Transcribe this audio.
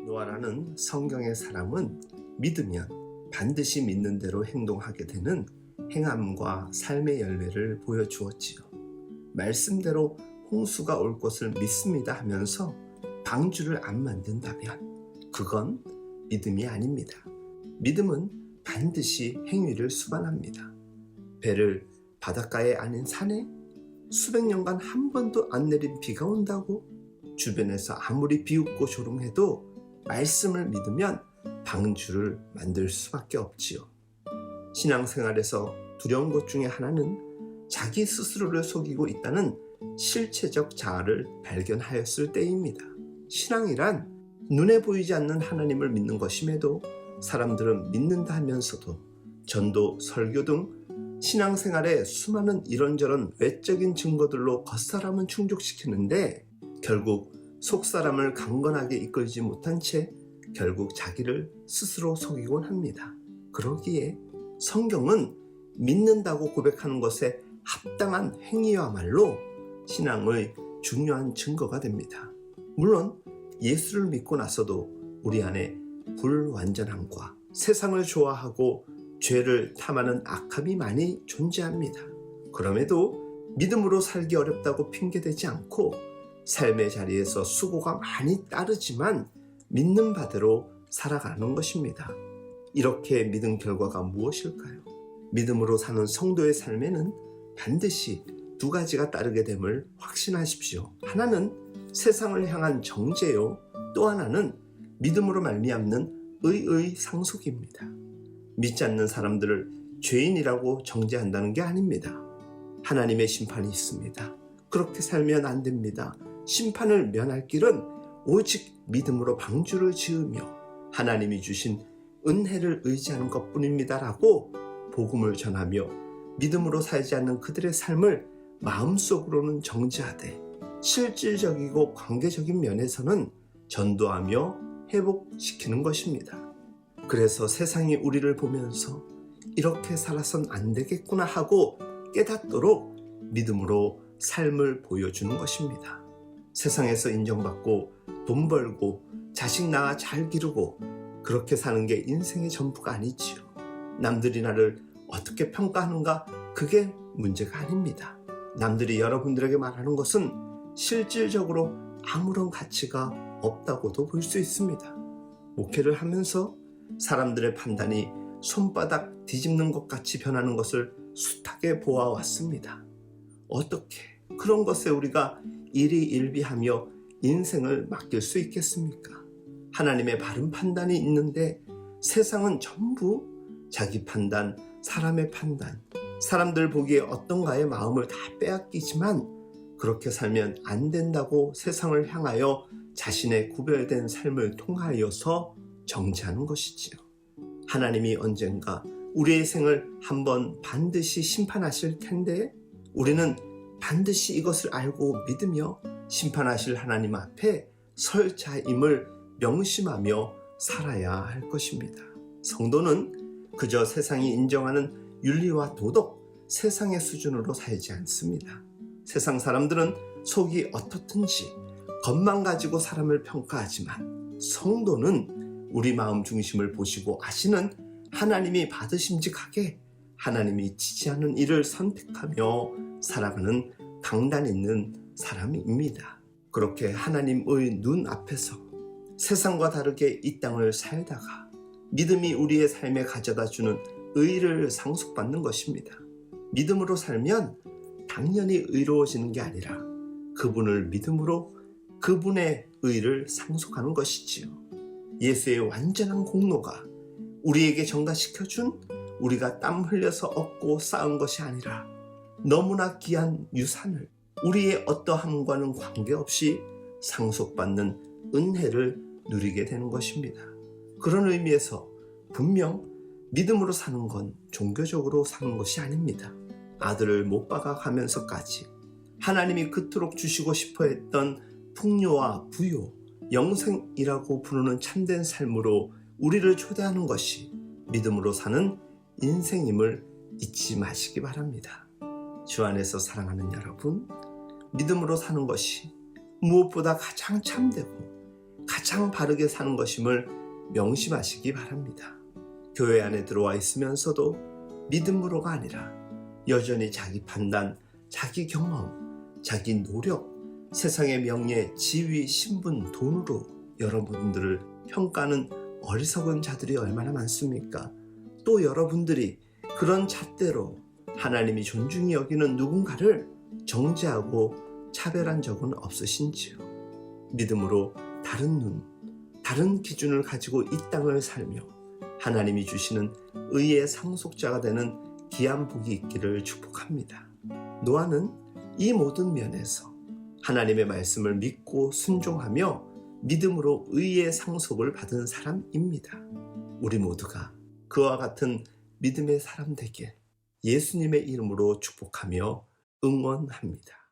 노아라는 성경의 사람은 믿으면 반드시 믿는 대로 행동하게 되는 행함과 삶의 열매를 보여주었지요. 말씀대로 홍수가 올 것을 믿습니다 하면서 방주를 안 만든다면 그건 믿음이 아닙니다. 믿음은 반드시 행위를 수반합니다. 배를 바닷가에 아닌 산에 수백 년간 한 번도 안 내린 비가 온다고? 주변에서 아무리 비웃고 조롱해도 말씀을 믿으면 방주를 만들 수밖에 없지요. 신앙생활에서 두려운 것 중에 하나는 자기 스스로를 속이고 있다는 실체적 자아를 발견하였을 때입니다. 신앙이란 눈에 보이지 않는 하나님을 믿는 것임에도 사람들은 믿는다 하면서도 전도, 설교 등 신앙생활에 수많은 이런저런 외적인 증거들로 겉사람은 충족시키는데 결국 속사람을 강건하게 이끌지 못한 채 결국 자기를 스스로 속이곤 합니다. 그러기에 성경은 믿는다고 고백하는 것에 합당한 행위야말로 신앙의 중요한 증거가 됩니다. 물론 예수를 믿고 나서도 우리 안에 불완전함과 세상을 좋아하고 죄를 탐하는 악함이 많이 존재합니다. 그럼에도 믿음으로 살기 어렵다고 핑계대지 않고 삶의 자리에서 수고가 많이 따르지만 믿는 바대로 살아가는 것입니다. 이렇게 믿은 결과가 무엇일까요? 믿음으로 사는 성도의 삶에는 반드시 두 가지가 따르게 됨을 확신하십시오. 하나는 세상을 향한 정죄요, 또 하나는 믿음으로 말미암는 의의 상속입니다. 믿지 않는 사람들을 죄인이라고 정죄한다는 게 아닙니다. 하나님의 심판이 있습니다. 그렇게 살면 안 됩니다. 심판을 면할 길은 오직 믿음으로 방주를 지으며 하나님이 주신 은혜를 의지하는 것뿐입니다 라고 복음을 전하며 믿음으로 살지 않는 그들의 삶을 마음속으로는 정죄하되 실질적이고 관계적인 면에서는 전도하며 회복시키는 것입니다. 그래서 세상이 우리를 보면서 이렇게 살아선 안 되겠구나 하고 깨닫도록 믿음으로 삶을 보여주는 것입니다. 세상에서 인정받고 돈 벌고 자식 낳아 잘 기르고 그렇게 사는 게 인생의 전부가 아니지요. 남들이 나를 어떻게 평가하는가 그게 문제가 아닙니다. 남들이 여러분들에게 말하는 것은 실질적으로 아무런 가치가 없다고도 볼 수 있습니다. 목회를 하면서 사람들의 판단이 손바닥 뒤집는 것 같이 변하는 것을 숱하게 보아왔습니다. 어떻게 그런 것에 우리가 일희일비하며 인생을 맡길 수 있겠습니까? 하나님의 바른 판단이 있는데 세상은 전부 자기 판단, 사람의 판단, 사람들 보기에 어떤가의 마음을 다 빼앗기지만 그렇게 살면 안 된다고 세상을 향하여 자신의 구별된 삶을 통하여서 정죄하는 것이지요. 하나님이 언젠가 우리의 생을 한번 반드시 심판하실 텐데 우리는 반드시 이것을 알고 믿으며 심판하실 하나님 앞에 설 자임을 명심하며 살아야 할 것입니다. 성도는 그저 세상이 인정하는 윤리와 도덕, 세상의 수준으로 살지 않습니다. 세상 사람들은 속이 어떻든지 겉만 가지고 사람을 평가하지만 성도는 우리 마음 중심을 보시고 아시는 하나님이 받으심직하게 하나님이 지지하는 일을 선택하며 살아가는 강단 있는 사람입니다. 그렇게 하나님의 눈 앞에서 세상과 다르게 이 땅을 살다가 믿음이 우리의 삶에 가져다주는 의를 상속받는 것입니다. 믿음으로 살면 당연히 의로워지는 게 아니라 그분을 믿음으로 그분의 의를 상속하는 것이지요. 예수의 완전한 공로가 우리에게 전가시켜준 우리가 땀 흘려서 얻고 쌓은 것이 아니라 너무나 귀한 유산을 우리의 어떠함과는 관계없이 상속받는 은혜를 누리게 되는 것입니다. 그런 의미에서 분명 믿음으로 사는 건 종교적으로 사는 것이 아닙니다. 아들을 못 박아가면서까지 하나님이 그토록 주시고 싶어 했던 풍요와 부요, 영생이라고 부르는 참된 삶으로 우리를 초대하는 것이 믿음으로 사는 인생임을 잊지 마시기 바랍니다. 주 안에서 사랑하는 여러분, 믿음으로 사는 것이 무엇보다 가장 참되고 가장 바르게 사는 것임을 명심하시기 바랍니다. 교회 안에 들어와 있으면서도 믿음으로가 아니라 여전히 자기 판단, 자기 경험, 자기 노력, 세상의 명예, 지위, 신분, 돈으로 여러분들을 평가하는 어리석은 자들이 얼마나 많습니까? 또 여러분들이 그런 잣대로 하나님이 존중히 여기는 누군가를 정죄하고 차별한 적은 없으신지요? 믿음으로 다른 눈, 다른 기준을 가지고 이 땅을 살며 하나님이 주시는 의의 상속자가 되는 귀한 복이 있기를 축복합니다. 노아는 이 모든 면에서 하나님의 말씀을 믿고 순종하며 믿음으로 의의 상속을 받은 사람입니다. 우리 모두가 그와 같은 믿음의 사람 되길 예수님의 이름으로 축복하며 응원합니다.